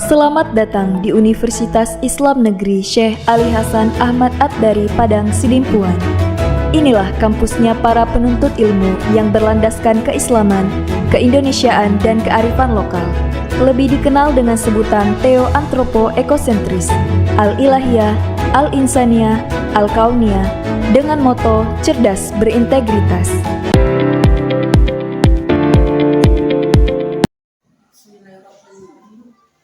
Selamat datang di Universitas Islam Negeri Syekh Ali Hasan Ahmad At-Dari Padang Sidimpuan. Inilah kampusnya para penuntut ilmu yang berlandaskan keislaman, keindonesiaan, dan kearifan lokal. Lebih dikenal dengan sebutan Theo-Antropo-Ekosentris, Al-Ilahiyah, Al-Insaniyah, Al-Kauniyah, dengan moto cerdas berintegritas.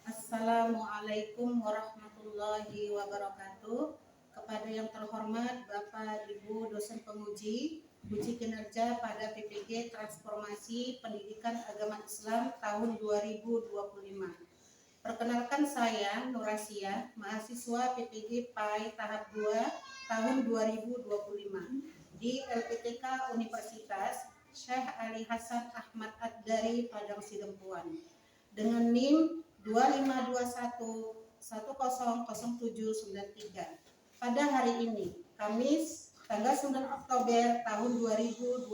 Assalamualaikum warahmatullahi wabarakatuh. Kepada yang terhormat Bapak Ibu dosen penguji, uji kinerja pada PPG Transformasi Pendidikan Agama Islam tahun 2025. Perkenalkan saya Nur Asia, mahasiswa PPG PAI tahap 2 tahun 2025 di LPTK Universitas Syekh Ali Hasan Ahmad At-Dari Padang Sidempuan dengan NIM 2521100793. Pada hari ini, Kamis, tanggal 9 Oktober tahun 2025,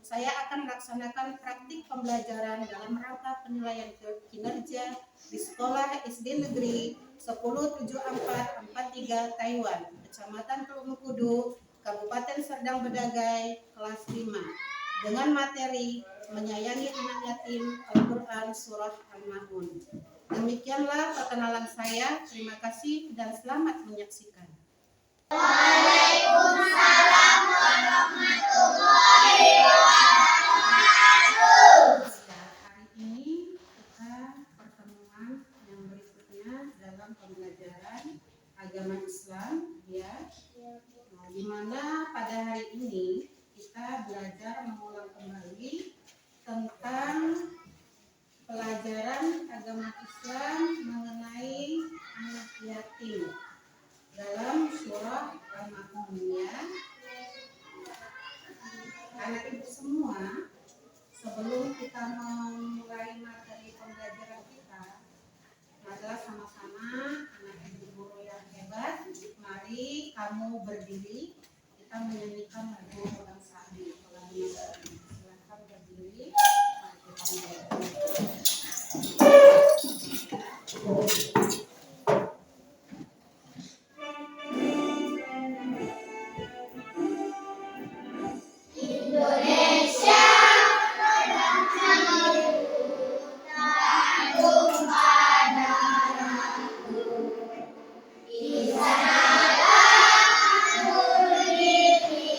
saya akan melaksanakan praktik pembelajaran dalam rangka penilaian kinerja di Sekolah SD Negeri 107443 Taiwan, Kecamatan Teluk Mengkudu, Kabupaten Serdang Bedagai, kelas 5, dengan materi menyayangi anak yatim Al-Quran Surah Al-Ma'un. Demikianlah perkenalan saya. Terima kasih dan selamat menyaksikan. Waalaikumsalam warahmatullahi wabarakatuh. Hari ini kita pertemuan yang berikutnya dalam pembelajaran agama Islam, ya. Nah, di mana pada hari ini kita belajar mengulang kembali tentang pelajaran agama Islam mengenai anak yatim dalam surah Al-Ma'un, ya. Anak ibu semua, sebelum kita memulai materi pembelajaran kita, adalah sama-sama anak ibu guru yang hebat. Mari kamu berdiri, kita menyanyikan lagu Orang Sabi. Silakan berdiri. Indonesia tanggung padaku, di sanalah aku berdiri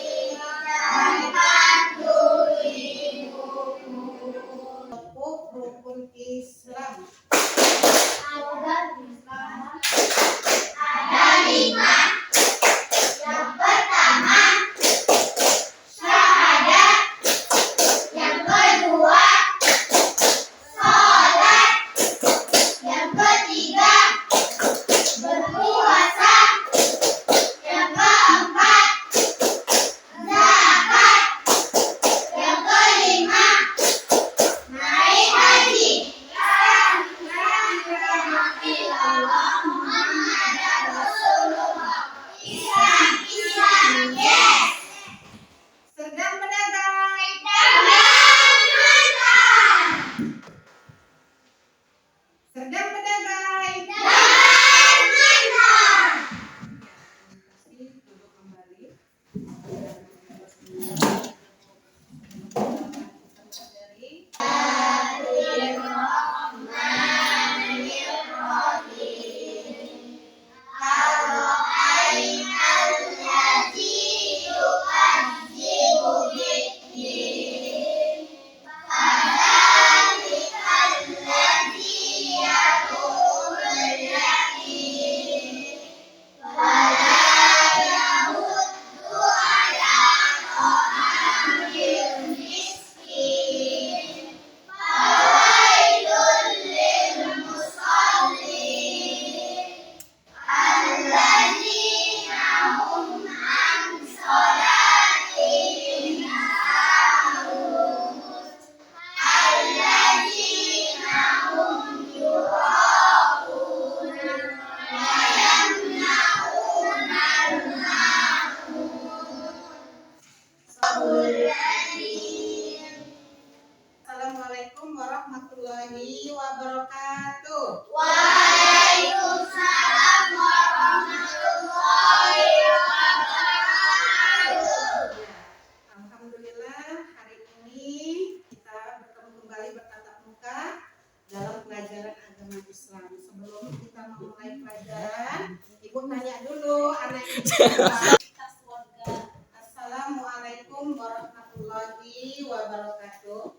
Assalamualaikum warahmatullahi wabarakatuh.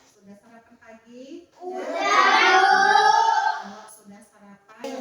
Sudah sarapan pagi? Kalau sudah sarapan,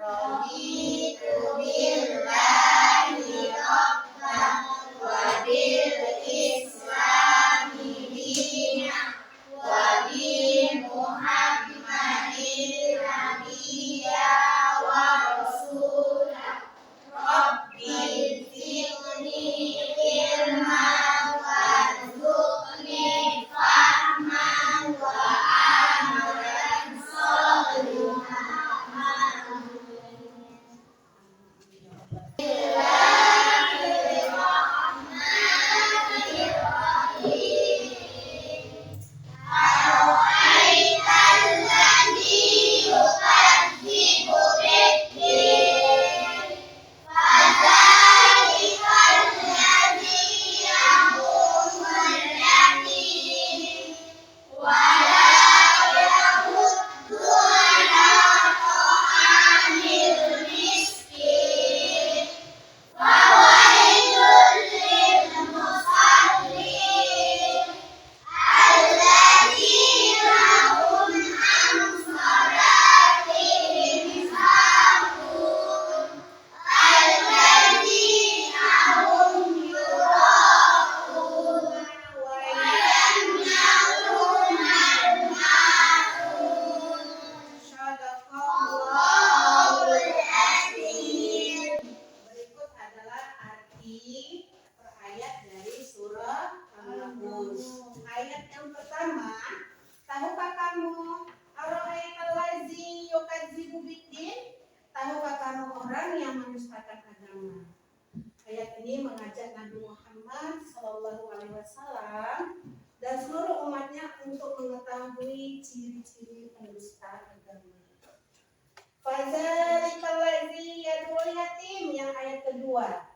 Raditu billahi rabban wa bil islami dinan wa bi Muhammadin nabiyya wa rasulah. Rabbi zidni ilman warzuqni fahman wa amalan sholihan. Berikut adalah arti atau ayat dari surah Al-Mulk. Ayat yang pertama, tahukah kamu ara'aital ladzi yukadzibu biddin? Tahukah kamu orang yang mendustakan agama? Ayat ini mengajak Nabi Muhammad SAW dan seluruh umatnya untuk mengetahui ciri-ciri pendusta agama. Fadzalikal ladzi yad'ul yatim, yang ayat kedua.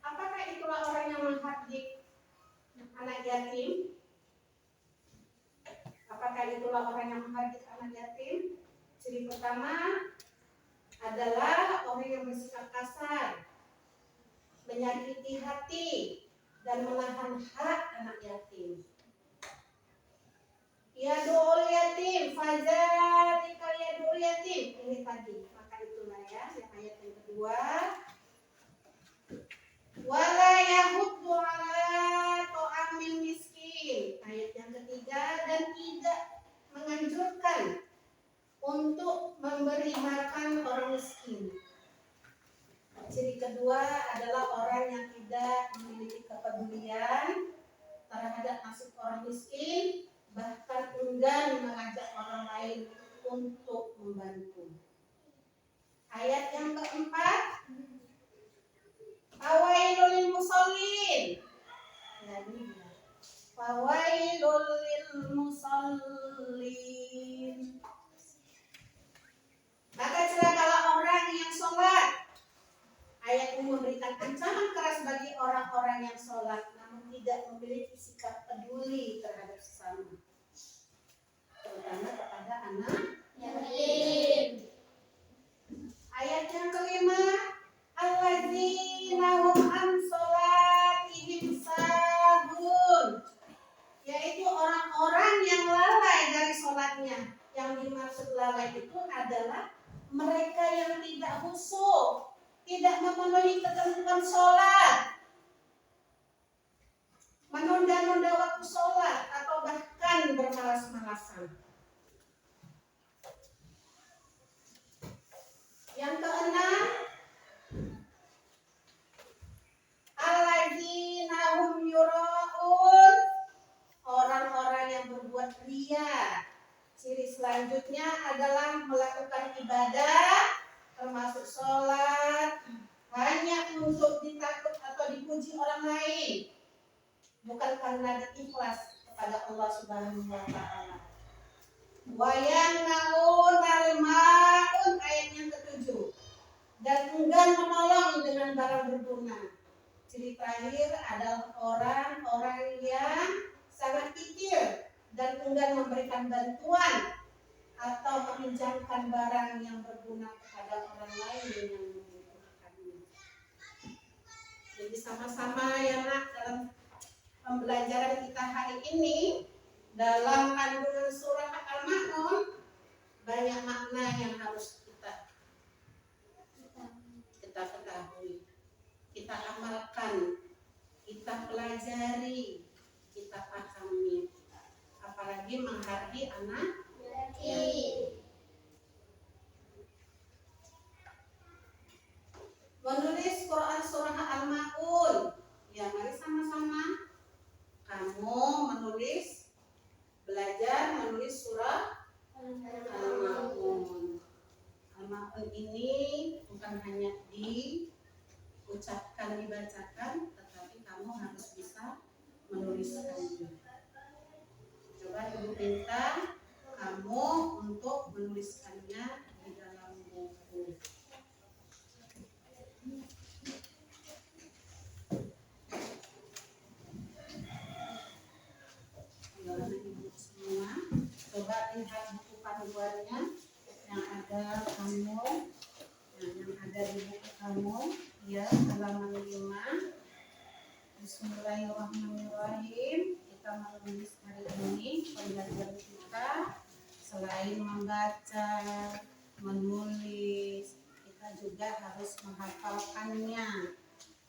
Apakah itulah orang yang menghardik anak yatim? Apakah itulah orang yang menghardik anak yatim? Ciri pertama adalah orang yang bersikap kasar, menyakiti hati, dan menahan hak anak yatim. Yadul yatim, fadzalikal yadul yatim, ini tadi. Maka itulah ya, yang ayat yang kedua. Wala yahuddu ala ta'amil miskin, ayat yang ketiga, dan tidak menganjurkan untuk memberi makan orang miskin. Ciri kedua adalah orang yang tidak memiliki kepedulian terhadap nasib orang miskin, bahkan enggan mengajak orang lain untuk membantu. Ayat yang keempat, fawailul lil musallin. Ya, ini dia. Fawailul lil musallin. Maka celakalah orang yang sholat. Ayat ini memberikan ancaman keras bagi orang-orang yang sholat namun tidak memiliki sikap peduli terhadap sesama, terutama kepada anak yatim. Ayat yang kelima, alladzina hum an sholatihim sahun, yaitu orang-orang yang lalai dari sholatnya. Yang dimaksud lalai itu adalah mereka yang tidak khusyuk, tidak memenuhi ketentuan sholat, menunda-nunda waktu sholat, atau bahkan bermalas-malasan. Yang keenam, alladzina hum yura'un, orang-orang yang berbuat riya. Ciri selanjutnya adalah melakukan ibadah termasuk sholat hanya untuk ditakut atau dipuji orang lain, bukan karena ikhlas kepada Allah Subhanahu wa taala. Wa yannauna memberikan bantuan atau meminjamkan barang yang berguna kepada orang lain yang membutuhkannya. Jadi sama-sama ya nak, dalam pembelajaran kita hari ini dalam kandungan surah Al-Ma'un banyak makna yang harus kita ketahui, kita amalkan, kita pelajari, kita pahami, apalagi menghargai anak yatim. Menulis Quran surah Al-Ma'un. Ya, mari sama-sama kamu belajar menulis surah Al-Ma'un. Al-Ma'un ini bukan hanya diucapkan, dibacakan, tetapi kamu harus bisa menuliskannya. Coba Ibu minta kamu untuk menuliskannya di dalam buku. Ibu semua, coba lihat buku panduannya yang ada yang ada di buku kamu, ya, halaman 5. Bismillahirrahmanirrahim. Kita menulis hari ini pembelajaran kita selain membaca, menulis, kita juga harus menghafalkannya.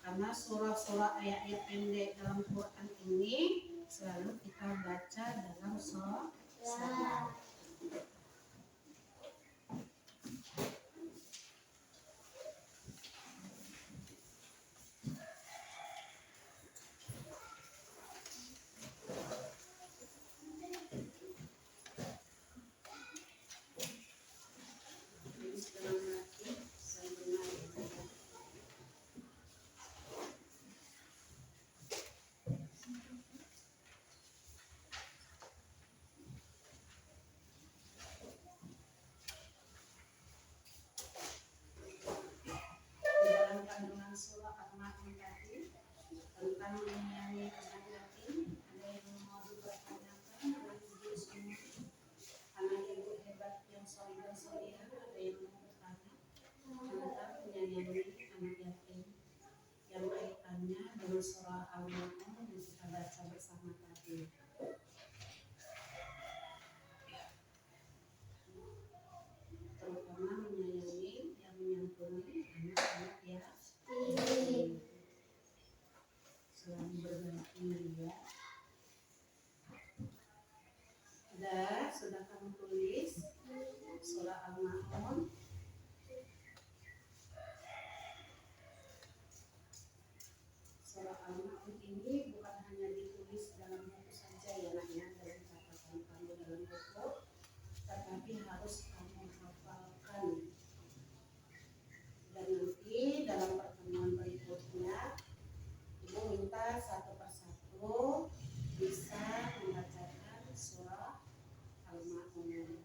Karena surah-surah ayat-ayat pendek dalam Quran ini selalu kita baca dalam sholat. Dalam kandungan surah Al-Ma'un tadi tentang menyayangi anak yatim, ada yang mau dipertanyakan dengan ibu semua, anak ibu hebat yang soleh dan solehah, ada yang mau bertanya tentang menyayangi anak yatim yang kaitannya dengan surah Al-Ma'un yang kita baca bersama tadi. Terutama menyayangi yang menyantuni anak-anak yatim. Selalu berbakti, ya. Sudah kamu tulis surah Al-Ma'un. Surah Al-Ma'un ini bukan hanya ditulis dalam buku saja ya nak, ya, dalam catatan kamu dalam buku, tetapi harus kamu hafalkan. Dan nanti dalam pertemuan berikutnya Ibu minta satu persatu bisa membacakan surah Al-Ma'un.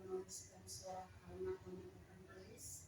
menuliskan surah Al-Maun yang akan tulis.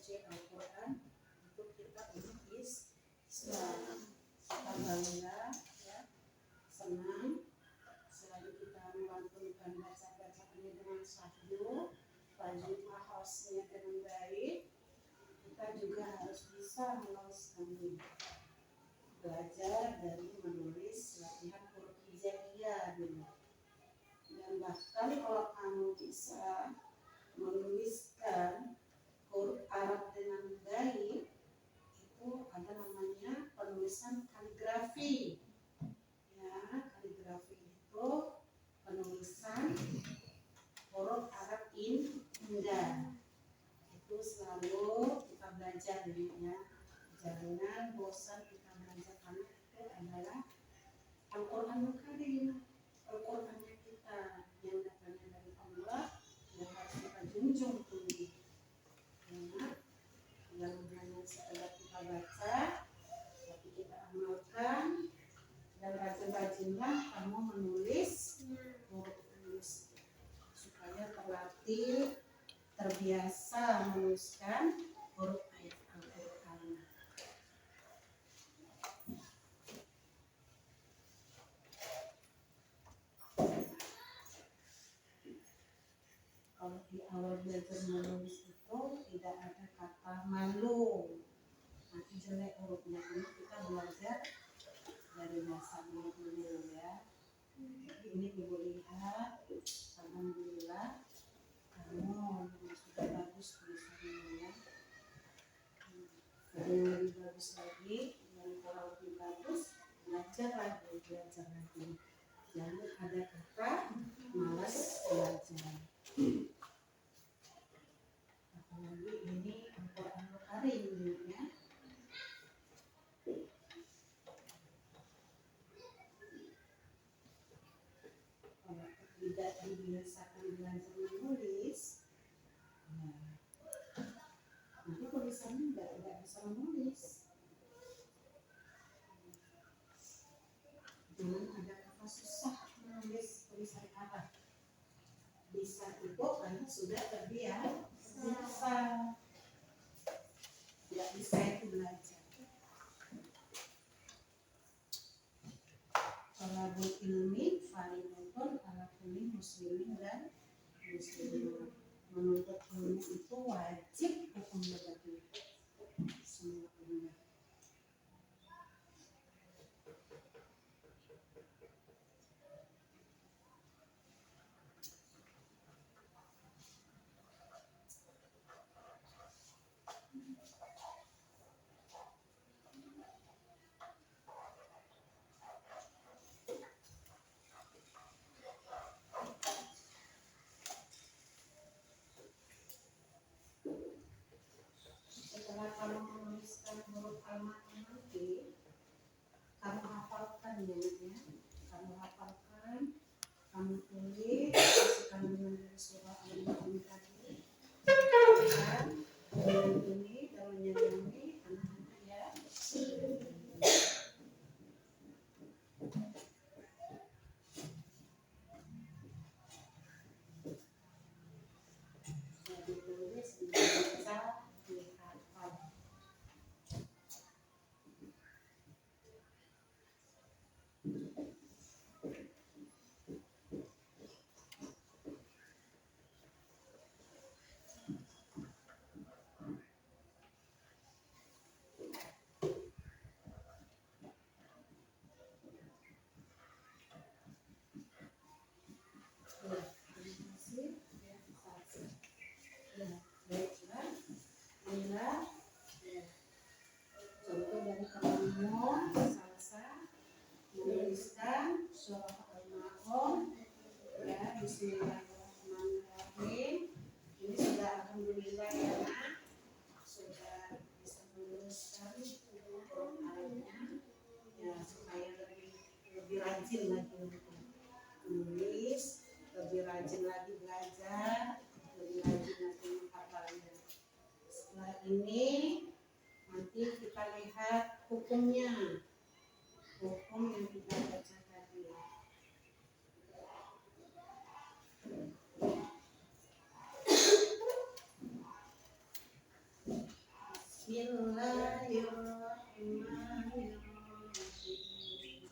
suci Al-Quran untuk kita umat Islam. Kita bangga, ya, senang selalu kita melantunkan baca-bacaannya dengan syahdu, tajwid mahfaznya dengan baik. Kita juga harus bisa menuliskan, belajar dari menulis latihan huruf hijaiyah dulu. Dan bahkan kalau kamu bisa menuliskan huruf Arab dengan baik, itu ada namanya penulisan kaligrafi. Ya, kaligrafi itu penulisan huruf Arab indah. Itu selalu kita belajar ya. Jangan bosan kita belajar, karena itu adalah Al-Quranul Karim, Al-Qurannya kita yang datangnya dari Allah, yang harus kita junjung tinggi. Ya, jangan hanya sekedar kita baca, tapi kita amalkan. Dan rajin-rajinlah kamu menulis huruf tulis supaya terlatih, terbiasa menuliskan huruf ayat Al-Quran. Kalau di awal belajar menulis itu tidak ada kata malu, nanti jelek hurufnya. Ini kita belajar dari dasar dulu ya. Jadi ini Ibu lihat, alhamdulillah kamu sudah bagus tulisannya ya. Jadi yang lebih bagus lagi, yang kalau lebih bagus, belajar lagi. Jangan ada kata malas belajar. Apalagi ini Al-Quranul Karim ya. Kalau tidak dibiasakan belajar menulis, nah, nanti tulisannya nggak bisa menulis. Jangan ada kata susah menulis tulisan Arab. Bisa itu karena sudah terbiasa. Tidak bisa itu belajar. Talabul ilmi fardhun ala kulli muslimin dan muslimah. Menuntut ilmu itu wajib hukumnya bagi semua umat. Setelah kamu menuliskan huruf al-ma'un nanti, kamu hafalkan ya, kamu hafalkan, kamu tulis, masukkan dengan surah al-ma'un tadi, dan menyanyi dan menyanyi anak-anak ya. Jadi tulis, dibaca, dihafal. Ya, terima kasih. Ya, saksi. Ya, baiklah. Inilah ya, contoh dari kamu salsa menuliskan surah al-ma'un ya. Bismillahirrahmanirrahim. Ini sudah alhamdulillah ya, nak. Sudah bisa menuliskan huruf Arabnya ya, supaya lebih rajin lagi untuk menulis, lebih rajin lagi belajar, lebih rajin lagi menghafalnya. Setelah ini nanti kita lihat hukumnya, hukum yang kita baca tadi. Bismillahirrahmanirrahim.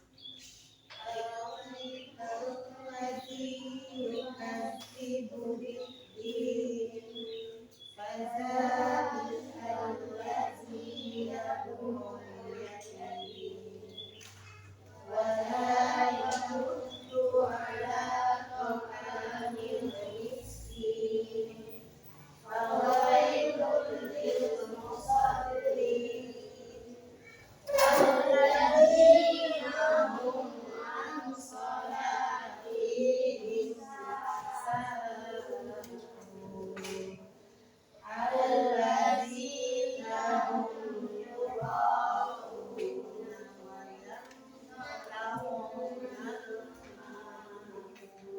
Al-ladzi yukadzibu bid-din fadzalikal ladzi yad'ul yatim wa la yahuddu ala ta'amil miskin fawailul lil musallin alladzina hum an salatihim sahun alladzina hum yura'una wa yamna'una al-ma'un.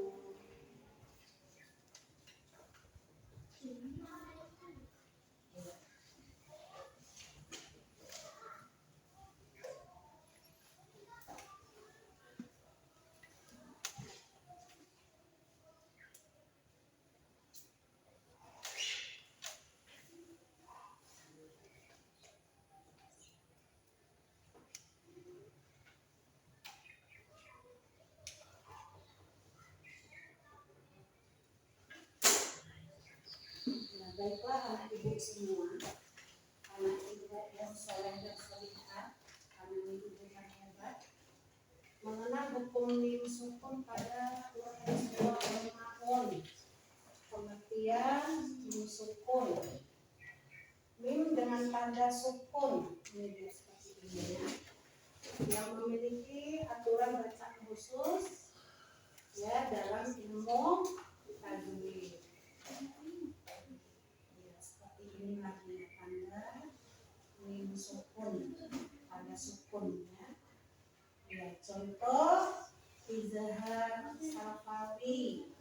Nah, baiklah anak ibu semua, anak ibu yang soleh dan solihah, anak ibu yang hebat, mengenal hukum mim sukun pada Quran surah Al-Ma'un. Pengertian mim sukun. Mim dengan tanda sukun, ini seperti ini ya, yang memiliki aturan bacaan khusus ya dalam ilmu tajwid. Ya, seperti ini lagi tanda mim sukun, tanda sukunnya. Ya, contoh izhar safawi.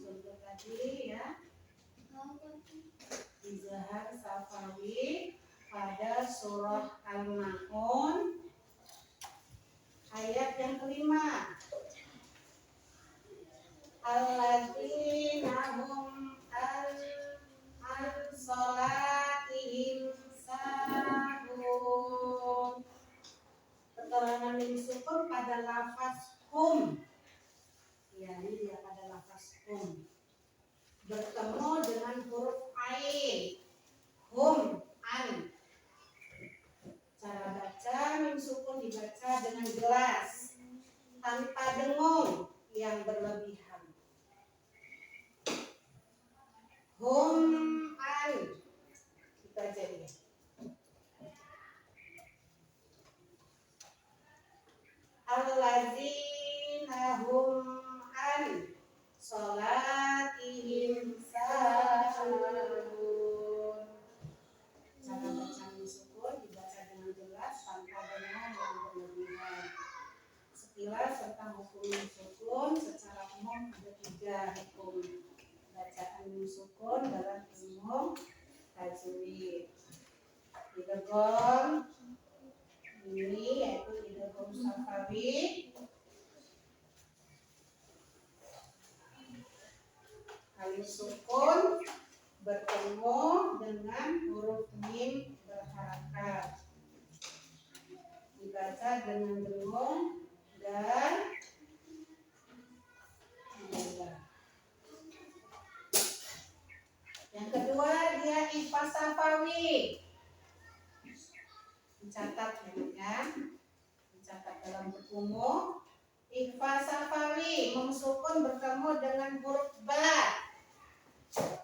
Contoh tadi ya, izhar safawi pada surah Al-Ma'un ayat yang kelima. Alladzina hum al-salatihim sahun. Keterangan mim sukun pada lafaz hum. Ya, ini dia pada lafaz hum. Bertemu dengan huruf ain. Hum, an. Cara baca mim sukun dibaca dengan jelas, tanpa dengung yang berlebihan. Hum, an. Kita jadi. Alladzina hum an salatihim sahun. Cara baca mim sukun dibaca dengan jelas tanpa dengung yang berlebihan. Sekilas tentang hukum mim sukun, secara umum ada 3 hukum bacaan mim sukun dalam ilmu tajwid. Idgham ini yaitu idgham safawi, alif sukun bertemu dengan huruf mim berharakat, dibaca dengan dengung dan mudah. Yang kedua dia ikhfa safawi. Mencatat ya, mencatat dalam bukumu. Ikhfa safawi memsukun bertemu dengan huruf ba,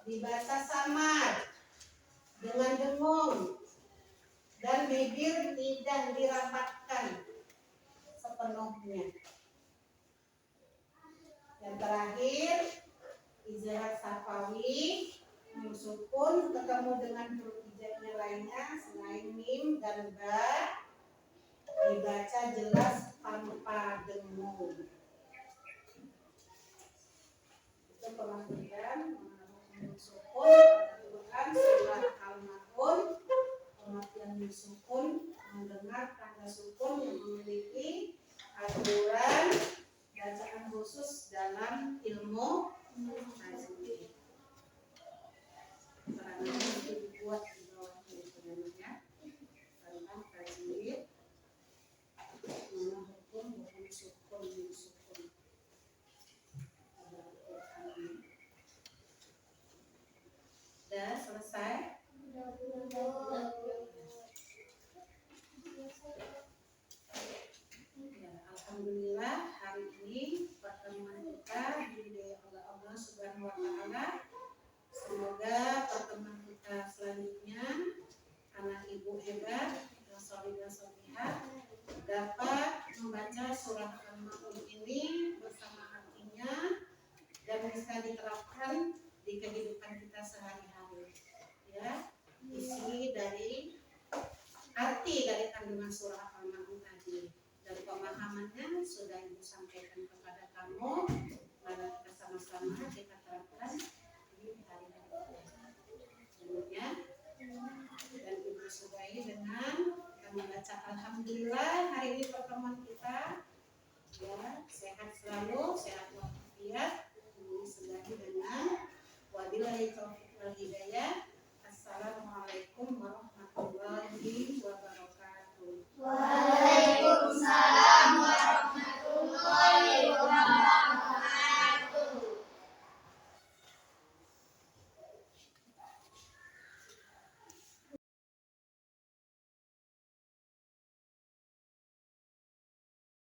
dibaca samar dengan dengung dan bibir tidak dirapatkan sepenuhnya. Yang terakhir izhar safawi memsukun ketemu dengan huruf hijaiyah lainnya selain mim dan ba, dibaca jelas tanpa dengung. Itu pengertian mim sukun Quran surah Al-Ma'un. Pengertian mim sukun mendengar tanda sukun yang memiliki aturan bacaan khusus dalam ilmu tajwid. Keterangannya itu dibuat di bawah. Semoga pertemuan kita selanjutnya anak ibu hebat solidah solihah dapat membaca surah Al-Maun ini bersama artinya dan bisa diterapkan di kehidupan kita sehari-hari. Ya, isi dari arti dari kandungan surah Al-Maun tadi dan pemahamannya sudah Ibu sampaikan kepada kamu. Mari kita sama-sama kita terapkan di hari-hari selanjutnya. Dan Ibu sudahi dengan kita membaca Alhamdulillah. Hari ini pertemuan kita ya sehat selalu, sehat walafiat. Ini sudahi dengan wabillahi taufiq